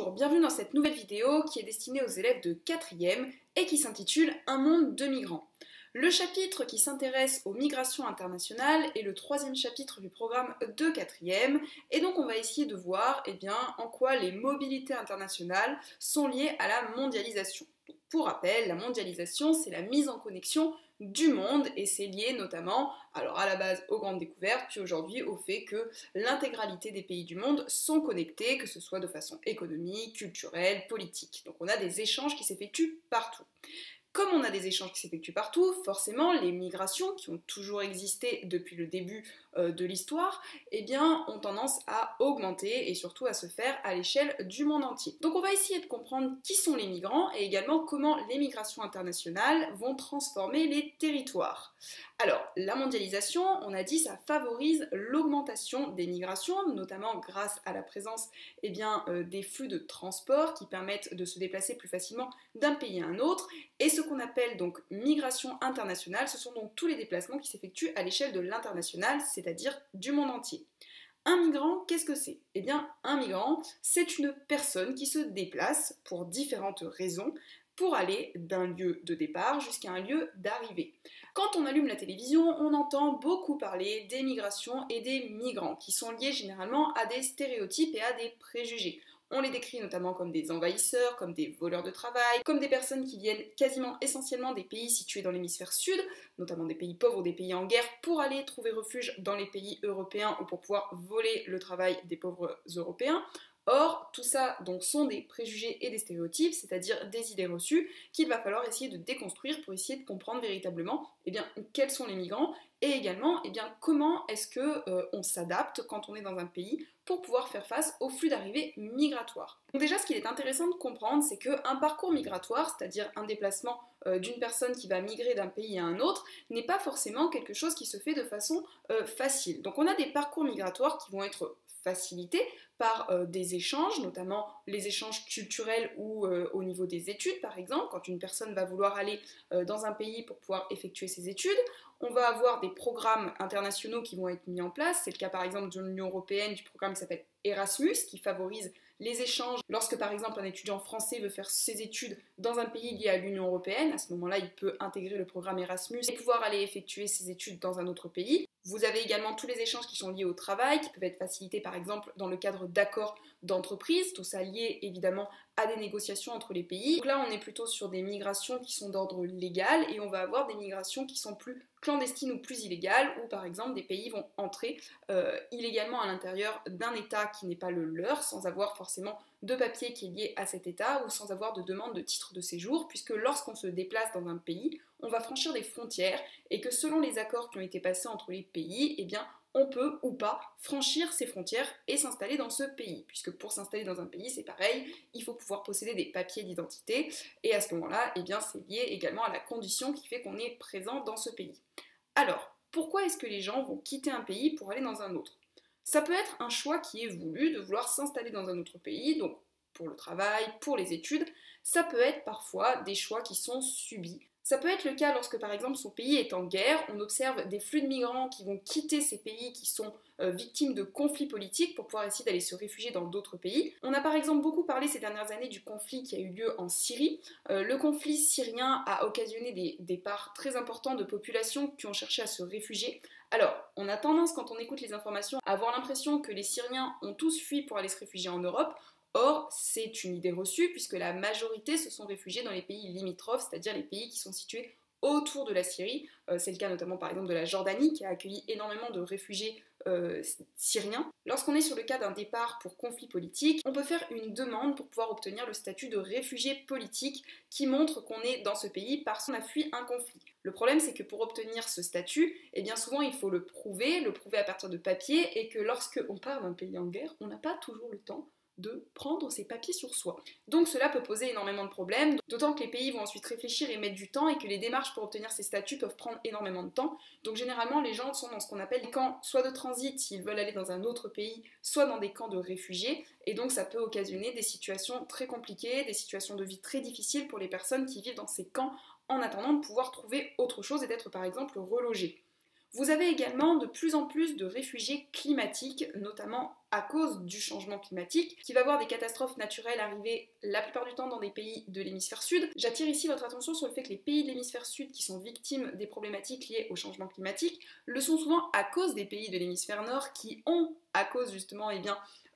Bonjour, bienvenue dans cette nouvelle vidéo qui est destinée aux élèves de 4e et qui s'intitule Un monde de migrants. Le chapitre qui s'intéresse aux migrations internationales est le 3e chapitre du programme de 4e et donc on va essayer de voir en quoi les mobilités internationales sont liées à la mondialisation. Donc, pour rappel, la mondialisation c'est la mise en connexion du monde et c'est lié notamment à la base aux grandes découvertes puis aujourd'hui au fait que l'intégralité des pays du monde sont connectés, que ce soit de façon économique, culturelle, politique. Donc on a des échanges qui s'effectuent partout. Comme on a des échanges qui s'effectuent partout, forcément les migrations qui ont toujours existé depuis le début de l'histoire, ont tendance à augmenter et surtout à se faire à l'échelle du monde entier. Donc on va essayer de comprendre qui sont les migrants et également comment les migrations internationales vont transformer les territoires. Alors, la mondialisation, on a dit, ça favorise l'augmentation des migrations, notamment grâce à la présence des flux de transport qui permettent de se déplacer plus facilement d'un pays à un autre. Et ce qu'on appelle donc migration internationale, ce sont donc tous les déplacements qui s'effectuent à l'échelle de l'international, c'est-à-dire du monde entier. Un migrant, qu'est-ce que c'est ? Un migrant, c'est une personne qui se déplace pour différentes raisons pour aller d'un lieu de départ jusqu'à un lieu d'arrivée. Quand on allume la télévision, on entend beaucoup parler des migrations et des migrants, qui sont liés généralement à des stéréotypes et à des préjugés. On les décrit notamment comme des envahisseurs, comme des voleurs de travail, comme des personnes qui viennent quasiment essentiellement des pays situés dans l'hémisphère sud, notamment des pays pauvres ou des pays en guerre, pour aller trouver refuge dans les pays européens ou pour pouvoir voler le travail des pauvres européens. Or, tout ça donc, sont des préjugés et des stéréotypes, c'est-à-dire des idées reçues qu'il va falloir essayer de déconstruire pour essayer de comprendre véritablement quels sont les migrants et également comment est-ce qu'on s'adapte quand on est dans un pays pour pouvoir faire face au flux d'arrivée migratoire. Donc déjà, ce qu'il est intéressant de comprendre, c'est qu'un parcours migratoire, c'est-à-dire un déplacement d'une personne qui va migrer d'un pays à un autre, n'est pas forcément quelque chose qui se fait de façon facile. Donc on a des parcours migratoires qui vont être facilités par des échanges, notamment les échanges culturels ou au niveau des études par exemple, quand une personne va vouloir aller dans un pays pour pouvoir effectuer ses études. On va avoir des programmes internationaux qui vont être mis en place, c'est le cas par exemple de l'Union Européenne, du programme qui s'appelle Erasmus, qui favorise les échanges. Lorsque par exemple un étudiant français veut faire ses études dans un pays lié à l'Union Européenne, à ce moment-là il peut intégrer le programme Erasmus et pouvoir aller effectuer ses études dans un autre pays. Vous avez également tous les échanges qui sont liés au travail, qui peuvent être facilités par exemple dans le cadre d'accords d'entreprise, tout ça lié évidemment à des négociations entre les pays. Donc là on est plutôt sur des migrations qui sont d'ordre légal et on va avoir des migrations qui sont plus clandestines ou plus illégales, où par exemple des pays vont entrer illégalement à l'intérieur d'un État qui n'est pas le leur, sans avoir forcément de papier qui est lié à cet État ou sans avoir de demande de titre de séjour, puisque lorsqu'on se déplace dans un pays, on va franchir des frontières et que selon les accords qui ont été passés entre les pays, on peut ou pas franchir ces frontières et s'installer dans ce pays. Puisque pour s'installer dans un pays, c'est pareil, il faut pouvoir posséder des papiers d'identité et à ce moment-là, c'est lié également à la condition qui fait qu'on est présent dans ce pays. Alors, pourquoi est-ce que les gens vont quitter un pays pour aller dans un autre ? Ça peut être un choix qui est voulu de vouloir s'installer dans un autre pays, donc pour le travail, pour les études. Ça peut être parfois des choix qui sont subis. Ça peut être le cas lorsque par exemple son pays est en guerre, on observe des flux de migrants qui vont quitter ces pays qui sont victimes de conflits politiques pour pouvoir essayer d'aller se réfugier dans d'autres pays. On a par exemple beaucoup parlé ces dernières années du conflit qui a eu lieu en Syrie. Le conflit syrien a occasionné des départs très importants de populations qui ont cherché à se réfugier. Alors, on a tendance quand on écoute les informations à avoir l'impression que les Syriens ont tous fui pour aller se réfugier en Europe. Or, c'est une idée reçue puisque la majorité se sont réfugiés dans les pays limitrophes, c'est-à-dire les pays qui sont situés autour de la Syrie. C'est le cas notamment par exemple de la Jordanie qui a accueilli énormément de réfugiés syriens. Lorsqu'on est sur le cas d'un départ pour conflit politique, on peut faire une demande pour pouvoir obtenir le statut de réfugié politique qui montre qu'on est dans ce pays parce qu'on a fui un conflit. Le problème c'est que pour obtenir ce statut, souvent il faut le prouver à partir de papiers et que lorsque on part d'un pays en guerre, on n'a pas toujours le temps de prendre ses papiers sur soi. Donc cela peut poser énormément de problèmes, d'autant que les pays vont ensuite réfléchir et mettre du temps et que les démarches pour obtenir ces statuts peuvent prendre énormément de temps. Donc généralement les gens sont dans ce qu'on appelle des camps soit de transit s'ils veulent aller dans un autre pays, soit dans des camps de réfugiés et donc ça peut occasionner des situations très compliquées, des situations de vie très difficiles pour les personnes qui vivent dans ces camps en attendant de pouvoir trouver autre chose et d'être par exemple relogées. Vous avez également de plus en plus de réfugiés climatiques, notamment à cause du changement climatique, qui va voir des catastrophes naturelles arriver la plupart du temps dans des pays de l'hémisphère sud. J'attire ici votre attention sur le fait que les pays de l'hémisphère sud qui sont victimes des problématiques liées au changement climatique le sont souvent à cause des pays de l'hémisphère nord qui ont, à cause justement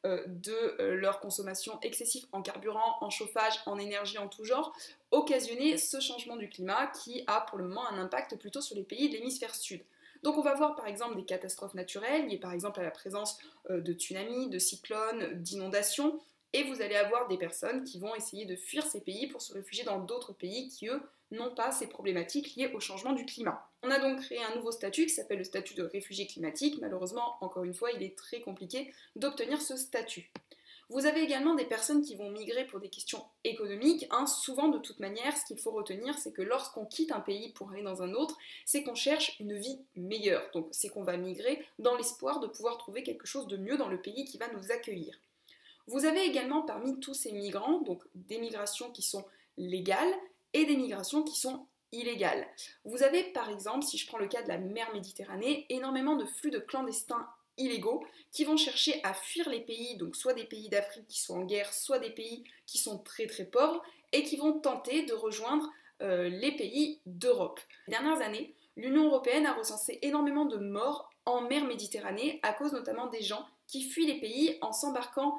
de leur consommation excessive en carburant, en chauffage, en énergie en tout genre, occasionné ce changement du climat qui a pour le moment un impact plutôt sur les pays de l'hémisphère sud. Donc on va voir par exemple des catastrophes naturelles liées par exemple à la présence de tsunamis, de cyclones, d'inondations, et vous allez avoir des personnes qui vont essayer de fuir ces pays pour se réfugier dans d'autres pays qui eux n'ont pas ces problématiques liées au changement du climat. On a donc créé un nouveau statut qui s'appelle le statut de réfugié climatique. Malheureusement, encore une fois, il est très compliqué d'obtenir ce statut. Vous avez également des personnes qui vont migrer pour des questions économiques. Souvent, de toute manière, ce qu'il faut retenir, c'est que lorsqu'on quitte un pays pour aller dans un autre, c'est qu'on cherche une vie meilleure. Donc, c'est qu'on va migrer dans l'espoir de pouvoir trouver quelque chose de mieux dans le pays qui va nous accueillir. Vous avez également parmi tous ces migrants, donc des migrations qui sont légales et des migrations qui sont illégales. Vous avez par exemple, si je prends le cas de la mer Méditerranée, énormément de flux de clandestins illégaux qui vont chercher à fuir les pays, donc soit des pays d'Afrique qui sont en guerre, soit des pays qui sont très très pauvres, et qui vont tenter de rejoindre les pays d'Europe. Ces dernières années, l'Union européenne a recensé énormément de morts en mer Méditerranée à cause notamment des gens qui fuient les pays en s'embarquant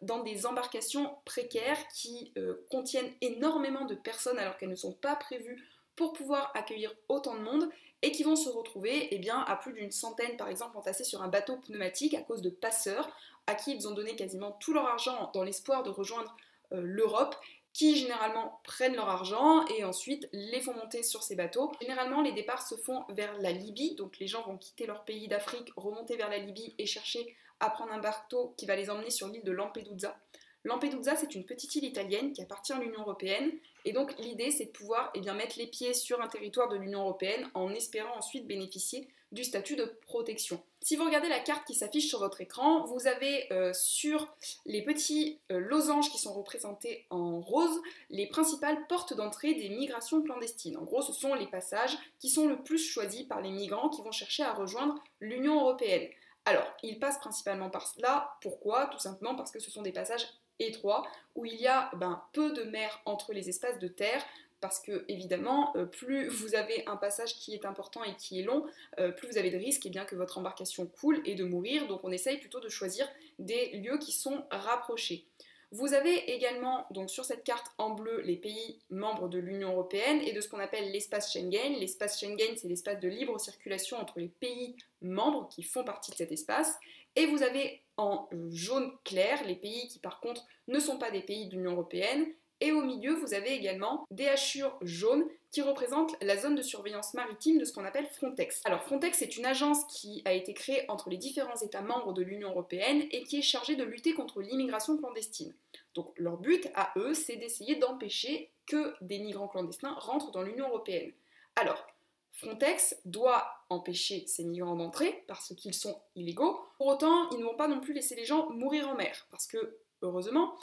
dans des embarcations précaires qui contiennent énormément de personnes alors qu'elles ne sont pas prévues pour pouvoir accueillir autant de monde et qui vont se retrouver à plus d'une centaine par exemple entassés sur un bateau pneumatique à cause de passeurs à qui ils ont donné quasiment tout leur argent dans l'espoir de rejoindre l'Europe, qui généralement prennent leur argent et ensuite les font monter sur ces bateaux. Généralement, les départs se font vers la Libye, donc les gens vont quitter leur pays d'Afrique, remonter vers la Libye et chercher à prendre un bateau qui va les emmener sur l'île de Lampedusa. Lampedusa, c'est une petite île italienne qui appartient à l'Union européenne, et donc l'idée c'est de pouvoir mettre les pieds sur un territoire de l'Union européenne en espérant ensuite bénéficier du statut de protection. Si vous regardez la carte qui s'affiche sur votre écran, vous avez sur les petits losanges qui sont représentés en rose les principales portes d'entrée des migrations clandestines. En gros, ce sont les passages qui sont le plus choisis par les migrants qui vont chercher à rejoindre l'Union européenne. Alors, ils passent principalement par là. Pourquoi? Tout simplement parce que ce sont des passages étroits où il y a peu de mer entre les espaces de terre, parce que évidemment plus vous avez un passage qui est important et qui est long, plus vous avez de risques que votre embarcation coule et de mourir, donc on essaye plutôt de choisir des lieux qui sont rapprochés. Vous avez également donc sur cette carte en bleu les pays membres de l'Union européenne et de ce qu'on appelle l'espace Schengen. L'espace Schengen, c'est l'espace de libre circulation entre les pays membres qui font partie de cet espace. Et vous avez en jaune clair les pays qui par contre ne sont pas des pays de l'Union européenne. Et au milieu, vous avez également des hachures jaunes qui représentent la zone de surveillance maritime de ce qu'on appelle Frontex. Alors Frontex, c'est une agence qui a été créée entre les différents États membres de l'Union européenne et qui est chargée de lutter contre l'immigration clandestine. Donc leur but à eux, c'est d'essayer d'empêcher que des migrants clandestins rentrent dans l'Union européenne. Alors, Frontex doit empêcher ces migrants d'entrer parce qu'ils sont illégaux. Pour autant, ils ne vont pas non plus laisser les gens mourir en mer parce que, heureusement,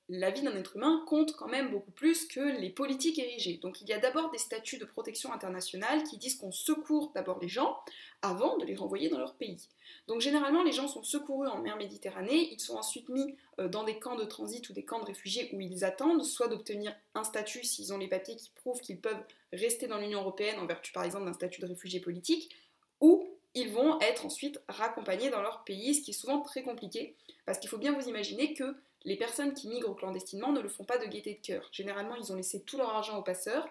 la vie d'un être humain compte quand même beaucoup plus que les politiques érigées. Donc il y a d'abord des statuts de protection internationale qui disent qu'on secourt d'abord les gens avant de les renvoyer dans leur pays. Donc généralement les gens sont secourus en mer Méditerranée, ils sont ensuite mis dans des camps de transit ou des camps de réfugiés où ils attendent soit d'obtenir un statut s'ils ont les papiers qui prouvent qu'ils peuvent rester dans l'Union européenne en vertu par exemple d'un statut de réfugié politique, ou ils vont être ensuite raccompagnés dans leur pays, ce qui est souvent très compliqué, parce qu'il faut bien vous imaginer que les personnes qui migrent clandestinement ne le font pas de gaieté de cœur. Généralement, ils ont laissé tout leur argent aux passeurs.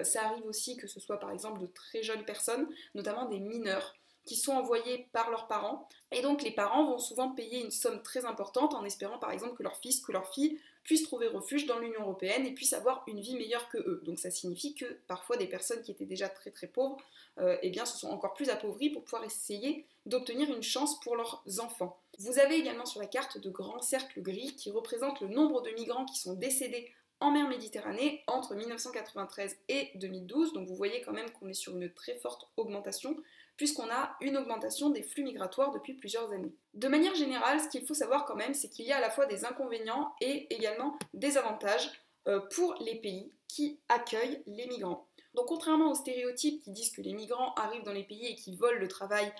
Ça arrive aussi que ce soit par exemple de très jeunes personnes, notamment des mineurs, qui sont envoyés par leurs parents. Et donc les parents vont souvent payer une somme très importante en espérant par exemple que leur fils, que leur fille puissent trouver refuge dans l'Union européenne et puissent avoir une vie meilleure que eux. Donc ça signifie que parfois des personnes qui étaient déjà très très pauvres se sont encore plus appauvries pour pouvoir essayer d'obtenir une chance pour leurs enfants. Vous avez également sur la carte de grands cercles gris qui représentent le nombre de migrants qui sont décédés en mer Méditerranée entre 1993 et 2012. Donc vous voyez quand même qu'on est sur une très forte augmentation puisqu'on a une augmentation des flux migratoires depuis plusieurs années. De manière générale, ce qu'il faut savoir quand même, c'est qu'il y a à la fois des inconvénients et également des avantages pour les pays qui accueillent les migrants. Donc contrairement aux stéréotypes qui disent que les migrants arrivent dans les pays et qui volent le travail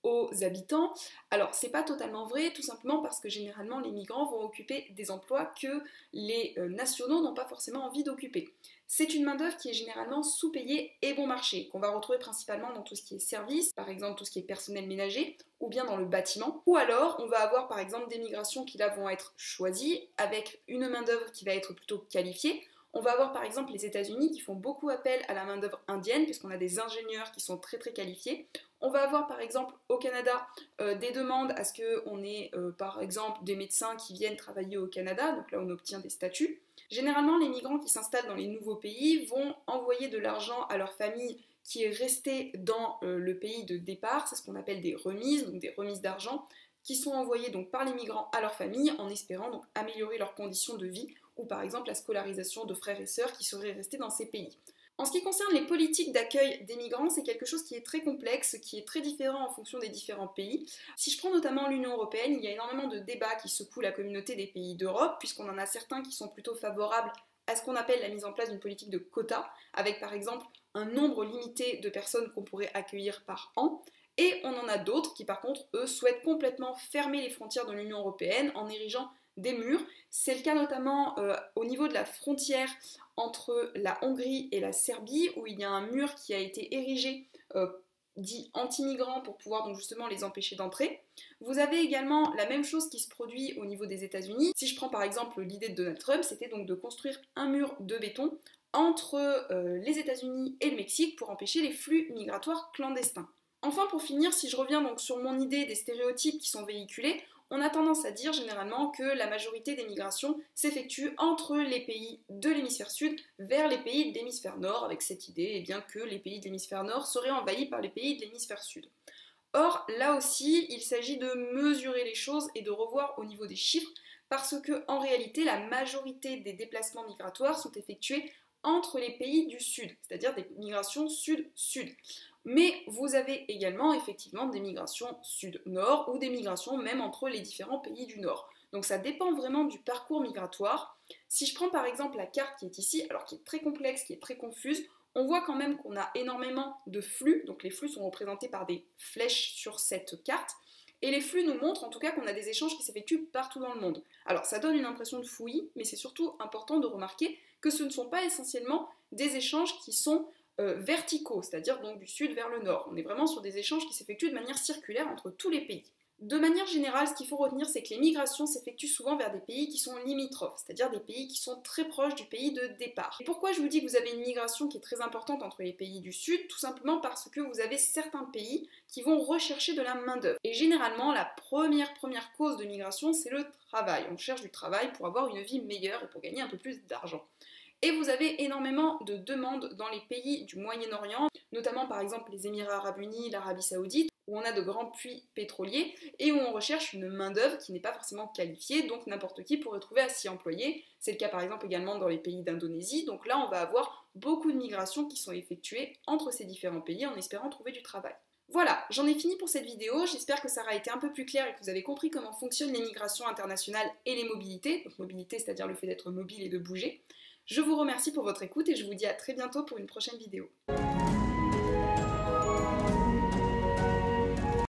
aux habitants, alors c'est pas totalement vrai, tout simplement parce que généralement les migrants vont occuper des emplois que les nationaux n'ont pas forcément envie d'occuper. C'est une main-d'œuvre qui est généralement sous-payée et bon marché, qu'on va retrouver principalement dans tout ce qui est services, par exemple tout ce qui est personnel ménager, ou bien dans le bâtiment. Ou alors, on va avoir par exemple des migrations qui là vont être choisies, avec une main-d'œuvre qui va être plutôt qualifiée. On va avoir par exemple les États-Unis qui font beaucoup appel à la main-d'œuvre indienne, puisqu'on a des ingénieurs qui sont très très qualifiés. On va avoir par exemple au Canada des demandes à ce qu'on ait par exemple des médecins qui viennent travailler au Canada, donc là on obtient des statuts. Généralement, les migrants qui s'installent dans les nouveaux pays vont envoyer de l'argent à leur famille qui est restée dans le pays de départ, c'est ce qu'on appelle des remises, donc des remises d'argent, qui sont envoyées donc par les migrants à leur famille en espérant donc améliorer leurs conditions de vie ou par exemple la scolarisation de frères et sœurs qui seraient restés dans ces pays. En ce qui concerne les politiques d'accueil des migrants, c'est quelque chose qui est très complexe, qui est très différent en fonction des différents pays. Si je prends notamment l'Union européenne, il y a énormément de débats qui secouent la communauté des pays d'Europe, puisqu'on en a certains qui sont plutôt favorables à ce qu'on appelle la mise en place d'une politique de quotas, avec par exemple un nombre limité de personnes qu'on pourrait accueillir par an. Et on en a d'autres qui par contre, eux, souhaitent complètement fermer les frontières de l'Union européenne en érigeant des murs. C'est le cas notamment au niveau de la frontière entre la Hongrie et la Serbie, où il y a un mur qui a été érigé dit anti-migrants pour pouvoir donc justement les empêcher d'entrer. Vous avez également la même chose qui se produit au niveau des États-Unis. Si je prends par exemple l'idée de Donald Trump, c'était donc de construire un mur de béton entre les États-Unis et le Mexique pour empêcher les flux migratoires clandestins. Enfin, pour finir, si je reviens donc sur mon idée des stéréotypes qui sont véhiculés, on a tendance à dire généralement que la majorité des migrations s'effectue entre les pays de l'hémisphère sud vers les pays de l'hémisphère nord, avec cette idée que les pays de l'hémisphère nord seraient envahis par les pays de l'hémisphère sud. Or, là aussi, il s'agit de mesurer les choses et de revoir au niveau des chiffres, parce que en réalité, la majorité des déplacements migratoires sont effectués entre les pays du sud, c'est-à-dire des migrations sud-sud. Mais vous avez également effectivement des migrations sud-nord ou des migrations même entre les différents pays du nord. Donc ça dépend vraiment du parcours migratoire. Si je prends par exemple la carte qui est ici, alors qui est très complexe, qui est très confuse, on voit quand même qu'on a énormément de flux, donc les flux sont représentés par des flèches sur cette carte, et les flux nous montrent en tout cas qu'on a des échanges qui s'effectuent partout dans le monde. Alors ça donne une impression de fouillis, mais c'est surtout important de remarquer que ce ne sont pas essentiellement des échanges qui sont verticaux, c'est-à-dire donc du sud vers le nord. On est vraiment sur des échanges qui s'effectuent de manière circulaire entre tous les pays. De manière générale, ce qu'il faut retenir, c'est que les migrations s'effectuent souvent vers des pays qui sont limitrophes, c'est-à-dire des pays qui sont très proches du pays de départ. Et pourquoi je vous dis que vous avez une migration qui est très importante entre les pays du Sud? Tout simplement parce que vous avez certains pays qui vont rechercher de la main-d'œuvre. Et généralement, la première cause de migration, c'est le travail. On cherche du travail pour avoir une vie meilleure et pour gagner un peu plus d'argent. Et vous avez énormément de demandes dans les pays du Moyen-Orient, notamment par exemple les Émirats Arabes Unis, l'Arabie Saoudite, où on a de grands puits pétroliers et où on recherche une main-d'œuvre qui n'est pas forcément qualifiée, donc n'importe qui pourrait trouver à s'y employer. C'est le cas par exemple également dans les pays d'Indonésie, donc là on va avoir beaucoup de migrations qui sont effectuées entre ces différents pays en espérant trouver du travail. Voilà, j'en ai fini pour cette vidéo, j'espère que ça aura été un peu plus clair et que vous avez compris comment fonctionnent les migrations internationales et les mobilités, donc mobilité c'est-à-dire le fait d'être mobile et de bouger. Je vous remercie pour votre écoute et je vous dis à très bientôt pour une prochaine vidéo.